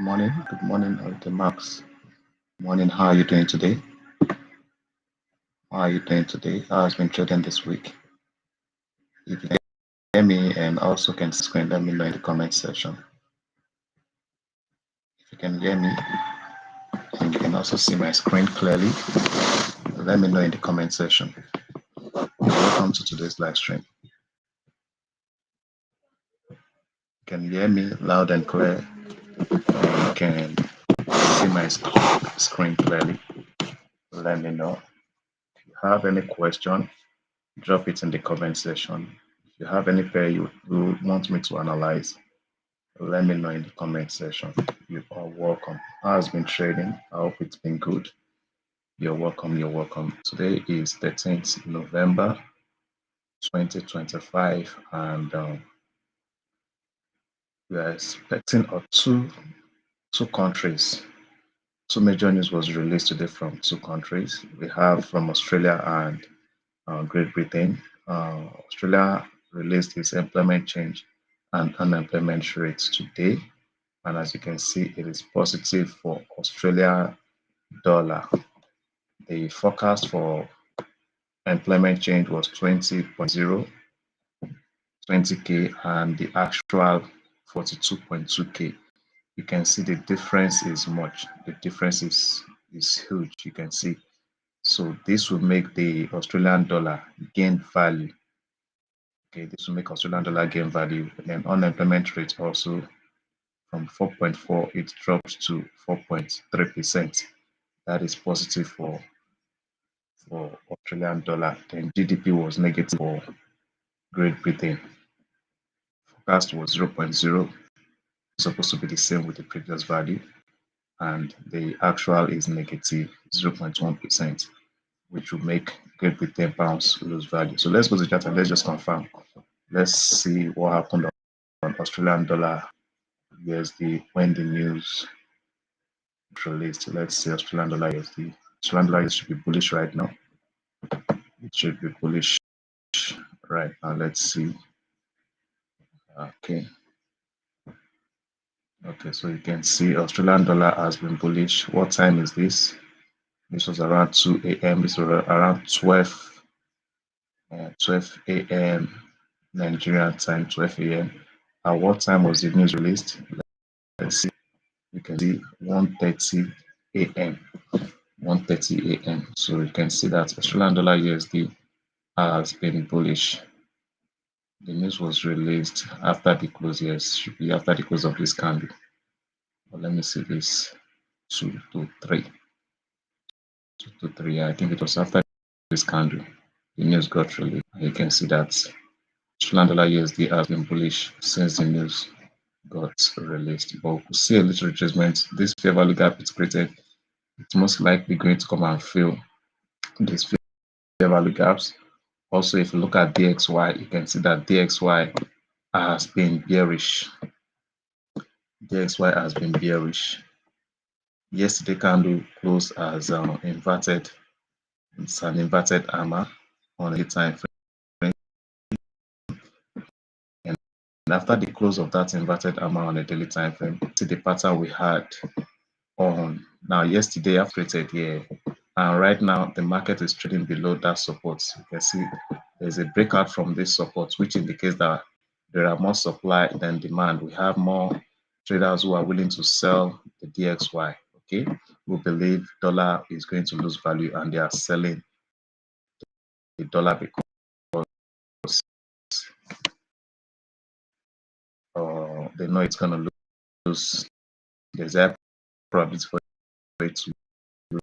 Good morning, Max. Morning, how are you doing today? How are you doing today? How has been trading this week? If you can hear me and also can screen, let me know in the comment section. If you can hear me and you can also see my screen clearly, let me know in the comment section. Welcome to today's live stream. You can hear me loud and clear, and you can see my screen clearly. Let me know. If you have any question, drop it in the comment section. If you have any pair you want me to analyze, let me know in the comment section. You are welcome. How has been trading? I hope it's been good. You're welcome. You're welcome. Today is 13th November 2025, and we are expecting two countries. Two major news was released today from two countries. We have from Australia and Great Britain. Australia released its employment change and unemployment rates today. And as you can see, it is positive for Australia dollar. The forecast for employment change was 20.0, 20K, and the actual 42.2K. You can see the difference is much. The difference is huge. You can see. So this will make the Australian dollar gain value. Okay, this will make Australian dollar gain value. And then unemployment rate also from 4.4, it drops to 4.3%. That is positive for Australian dollar. Then GDP was negative for Great Britain. Forecast was 0.0, supposed to be the same with the previous value, and the actual is negative 0.1%, which will make Great Britain pounds lose value. So let's go to the chart and let's just confirm. Let's see what happened on Australian dollar USD when the news released. Let's see Australian dollar USD. Australian dollar should be bullish right now. It should be bullish right now. Let's see. Okay, so you can see Australian dollar has been bullish. What time is this? This was around 2 a.m. This was around 12 a.m. Nigerian time, 12 a.m. At what time was the news released? Let's see. You can see 1:30 a.m. 1:30 a.m. So you can see that Australian dollar USD has been bullish. The news was released after the close. Yes, should be after the close of this candle. But let me see this 2 to 3. 2 to 3. I think it was after this candle. The news got released. You can see that Australian dollar USD has been bullish since the news got released. But we'll see a little retracement. This fair value gap is created. It's most likely going to come and fill these fair value gaps. Also, if you look at DXY, you can see that DXY has been bearish. DXY has been bearish. Yesterday candle closed as inverted. It's an inverted hammer on a time frame. And after the close of that inverted hammer on a daily time frame, see the pattern we had on now yesterday I've created here. And right now the market is trading below that support. You can see there's a breakout from this support, which indicates that there are more supply than demand. We have more traders who are willing to sell the DXY. Okay, we believe dollar is going to lose value, and they are selling the dollar because they know it's going to lose. There's a probability for it to lose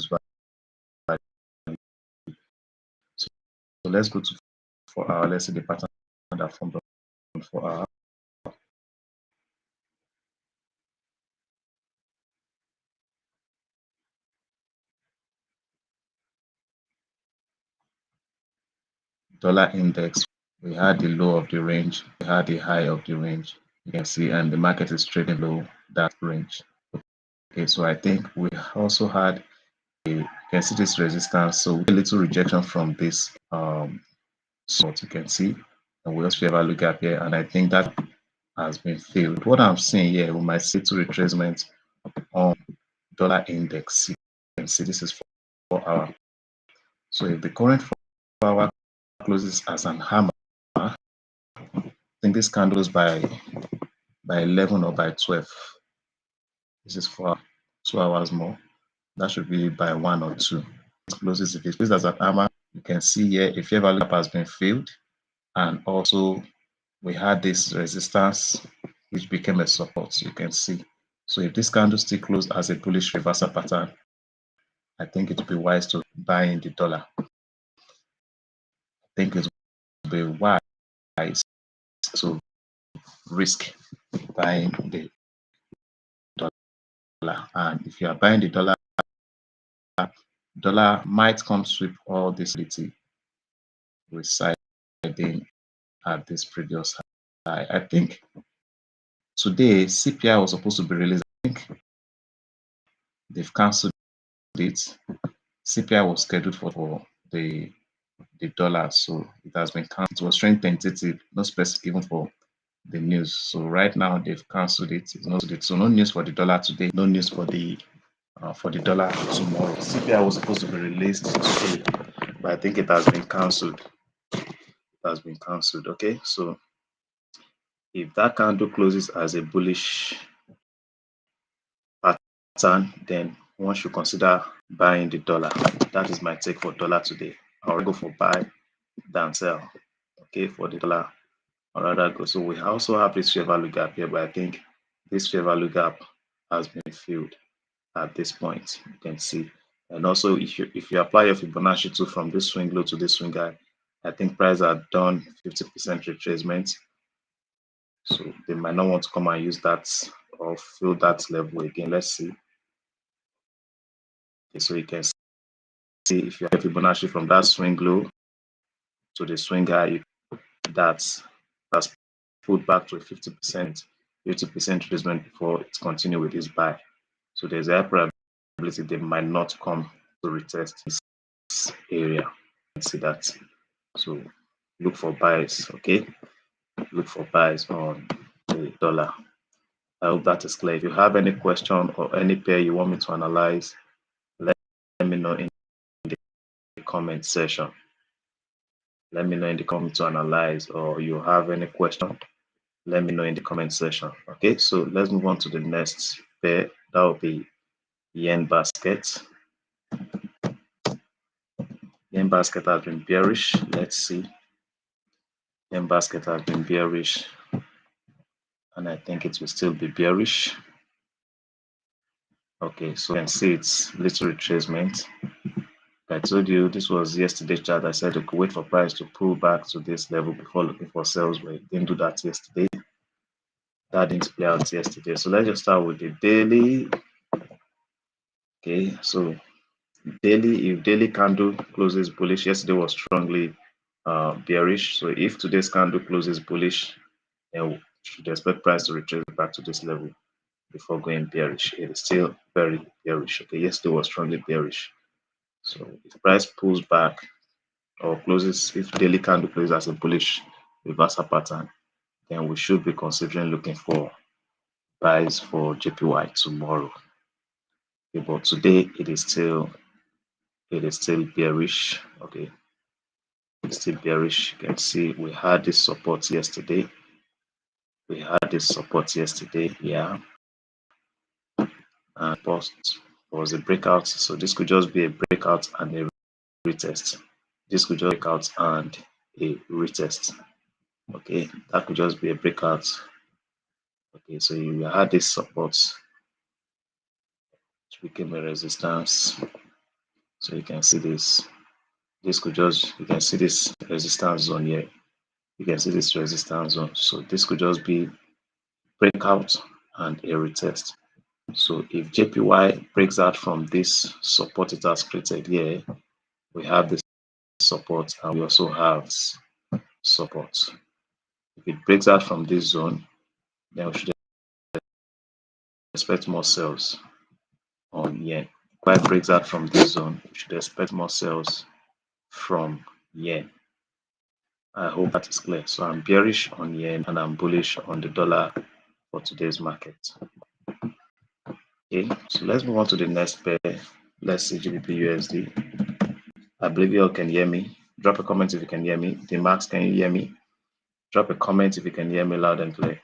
value. So let's go to 4 hour. Let's see the pattern that formed on 4 hour. Dollar index, we had the low of the range, we had the high of the range. You can see, and the market is trading below that range. Okay, so I think we also had you can see this resistance, so a little rejection from this support you can see, and we also have a look up here, and I think that has been filled. What I'm seeing here, we might see 2 retracements on dollar index. You can see this is 4-hour. So if the current 4-hour closes as an hammer, I think this candles by 11 or by 12. This is for 2 hours more. That should be by 1 or 2. It closes. If it closes as an hammer, you can see here a fair value gap has been filled, and also we had this resistance which became a support. You can see. So if this candle still closes as a bullish reversal pattern, I think it would be wise to buy in the dollar. I think it would be wise to risk buying the dollar. And if you are buying the dollar might come sweep all this liquidity residing at this previous high. I think today CPI was supposed to be released. I think they've cancelled it. CPI was scheduled for the dollar, so it has been cancelled. It was showing tentative, no specific given for the news. So right now they've cancelled it. It's not it. So no news for the dollar today. No news for the dollar tomorrow. CPI was supposed to be released today, but I think it has been cancelled. It has been cancelled. Okay, so if that candle closes as a bullish pattern, then one should consider buying the dollar. That is my take for dollar today. I'll go for buy than sell. Okay, for the dollar, or rather go. So we also have this fair value gap here, but I think this fair value gap has been filled at this point. You can see, and also if you apply your Fibonacci tool from this swing low to this swing high, I think prices are done 50% retracement. So they might not want to come and use that or fill that level again. Let's see. Okay, so you can see if you have Fibonacci from that swing low to the swing high, that's pulled back to a 50% retracement before it continues with this buy. So there's a probability they might not come to retest this area. You can see that. So look for buys, okay? Look for buys on the dollar. I hope that is clear. If you have any question or any pair you want me to analyze, let me know in the comment section. Let me know in the comment to analyze, or you have any question, let me know in the comment section. Okay, so let's move on to the next pair. That will be yen basket. Yen basket has been bearish. Let's see. Yen basket has been bearish, and I think it will still be bearish. Okay, so you can see it's little retracement. I told you this was yesterday's chart. I said we could wait for price to pull back to this level before looking for sales, but it didn't do that yesterday. That didn't play out yesterday. So let's just start with the daily. Okay, so daily, if daily candle closes bullish, yesterday was strongly bearish. So if today's candle closes bullish, then we should expect price to retrace back to this level before going bearish. It is still very bearish. Okay, yesterday was strongly bearish. So if price pulls back or closes, if daily candle closes as a bullish reversal pattern, then we should be considering looking for buys for JPY tomorrow. Okay, but today it is still bearish. Okay, it's still bearish. You can see we had this support yesterday. Yeah, and post was a breakout. So this could just be a breakout and a retest. This could just breakout and a retest. Okay, that could just be a breakout. Okay, so you had this support, which became a resistance. So you can see this. This could just, you can see this resistance zone here. You can see this resistance zone. So this could just be breakout and a retest. So if JPY breaks out from this support it has created here, we have this support and we also have support. If it breaks out from this zone, then we should expect more sales on yen. If it breaks out from this zone, we should expect more sales from yen. I hope that is clear. So I'm bearish on yen and I'm bullish on the dollar for today's market. Okay, so let's move on to the next pair. Let's see GBP USD. I believe you all can hear me. Drop a comment if you can hear me. The Max, can you hear me? Drop a comment if you can hear me loud and clear.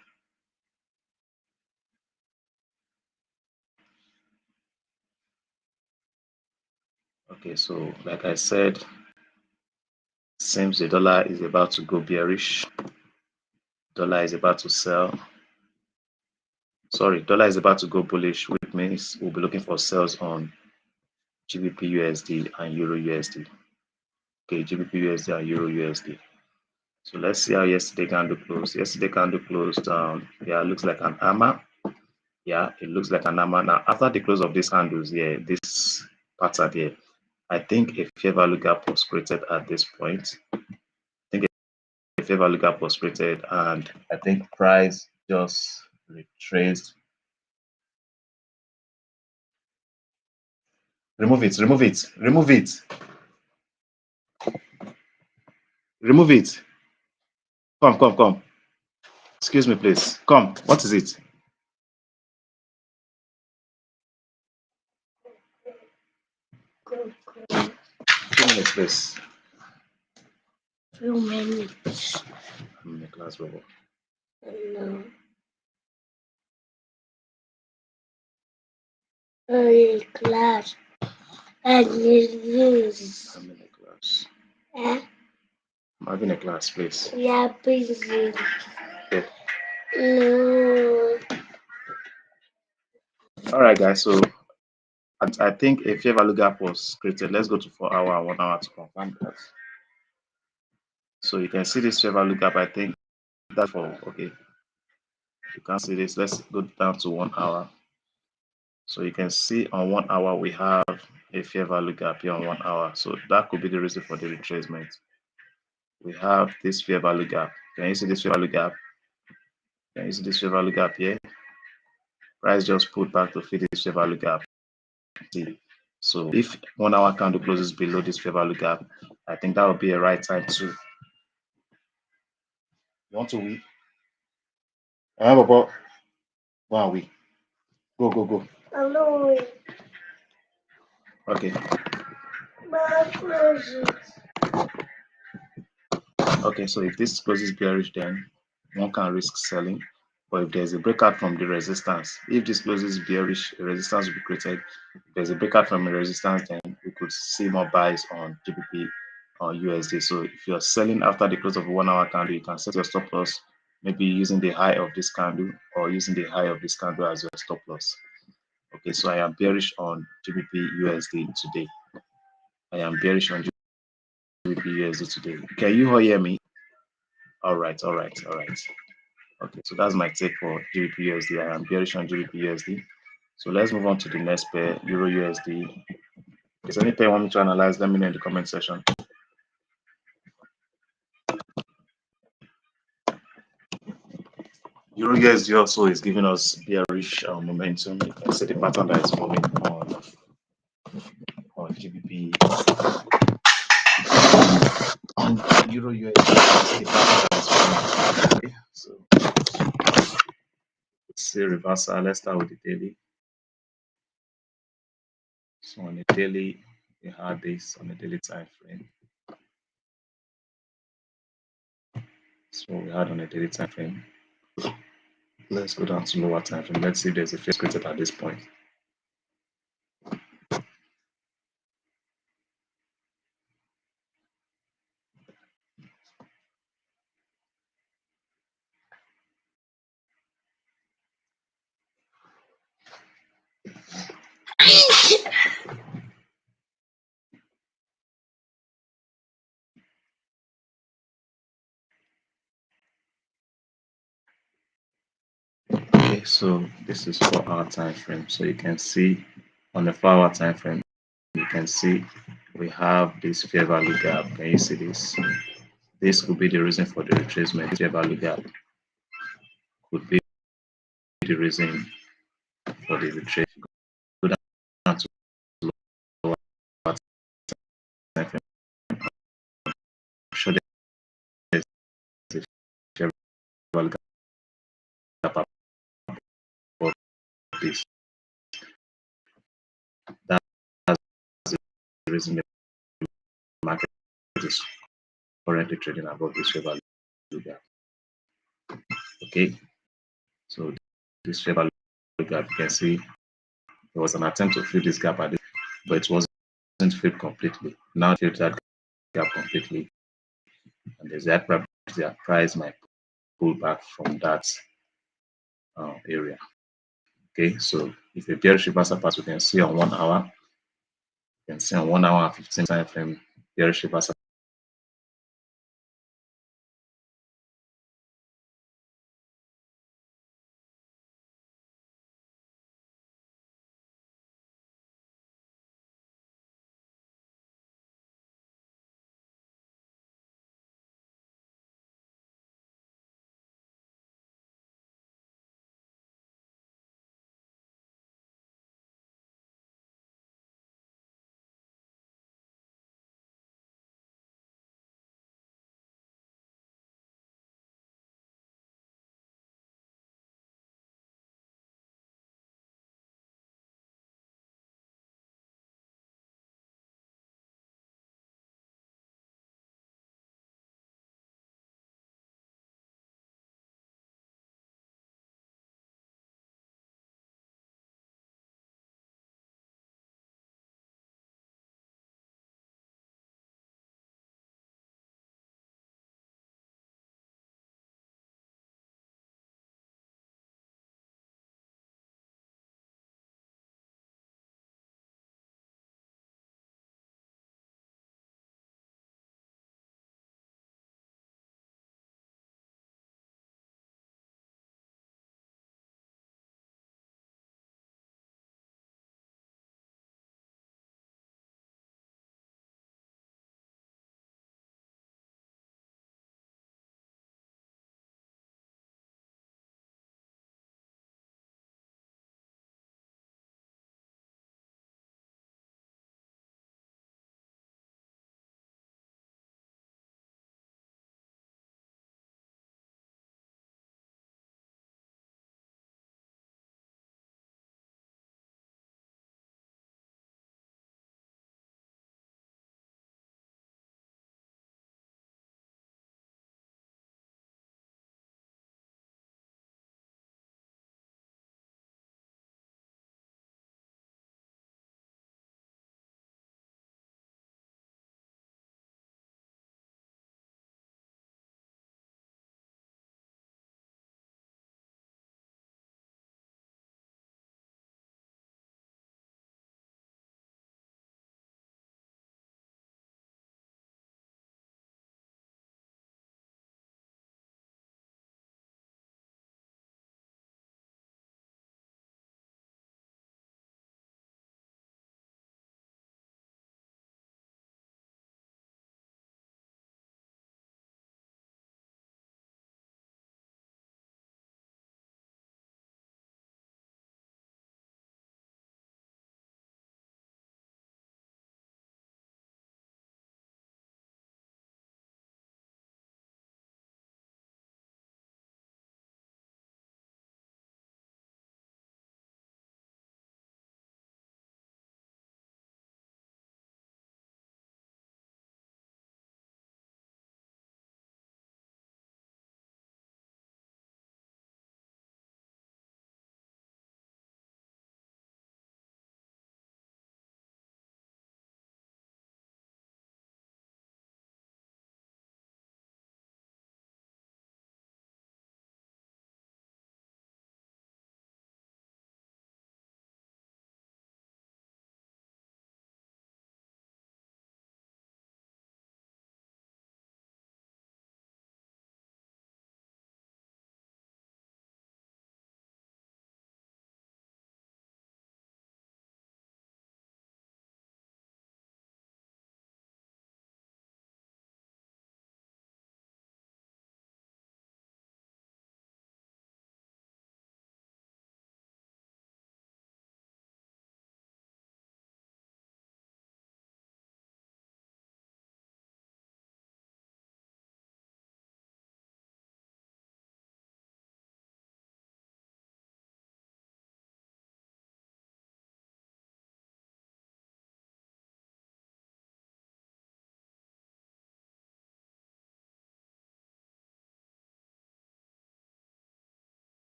Okay, so like I said, seems the dollar is about to go bearish. Dollar is about to sell. Sorry, dollar is about to go bullish, which means we'll be looking for sales on GBP USD and Euro USD. Okay, GBP USD and Euro USD. So let's see how yesterday candle closed. Yesterday candle closed. Yeah, it looks like an hammer. Yeah, it looks like an hammer. Now, after the close of these candles here, this pattern here, I think a fair value gap was created at this point. I think a fair value gap was created, and I think price just retraced. Remove it, remove it, remove it, remove it. Come, come, come. Excuse me, please. Come. What is it? 2 minutes, please. Few minutes. I'm in the class, Bobo. No. Early class. And this. I'm in the class. Eh? I'm having a class, please. Yeah, busy. Okay. No. All right, guys. So I think a fair value gap was created. Let's go to 4 hour, 1 hour to confirm that. So you can see this fair value gap. I think that's for okay. You can see this. Let's go down to 1 hour. So you can see on 1 hour we have a fair value gap here on 1 hour. So that could be the reason for the retracement. We have this fair value gap. Can you see this fair value gap? Can you see this fair value gap here? Price just pulled back to fit this fair value gap. See. So if 1 hour candle closes below this fair value gap, I think that would be a right time to. You want to win? I have about 1 week. Go, go, go. Hello. Okay. Okay, so if this closes bearish, then one can risk selling. But if there's a breakout from the resistance, if this closes bearish, a resistance will be created. If there's a breakout from a resistance, then we could see more buys on GBP or USD. So if you're selling after the close of a 1 hour candle, you can set your stop loss, maybe using the high of this candle or using the high of this candle as your stop loss. Okay, so I am bearish on GBP USD today. I am bearish on GBP USD today. Can you all hear me? All right, all right, all right. Okay, so that's my take for GBP USD. I am bearish on GBP USD. So let's move on to the next pair, Euro USD. If there's any pair you want me to analyze, let me know in the comment section. Euro USD also is giving us bearish momentum. You can see the pattern that is forming on GBP. On Euro USD, the pattern that is forming. Okay, so let's see reversal. Let's start with the daily. So on the daily, we had this on the daily time frame. So we had on a daily time frame. Let's go down to lower time frame. Let's see if there's a face created at this point. Okay, so this is 4 hour time frame. So you can see on the 4 hour time frame, you can see we have this fair value gap. Can you see this? This could be the reason for the retracement. This fair value gap could be the reason for the retracement. Go down to lower time frame. I'm sure above this. That's the reason the market is currently trading above this fair value gap. Okay, so this fair value gap, you can see there was an attempt to fill this gap at this, but it wasn't filled completely. Now it filled that gap completely, and there's that probability that price might pull back from that area. Okay, so if a bearish reversal pass, we can see on 1 hour, you can see on 1 hour and 15 time frame bearish reversal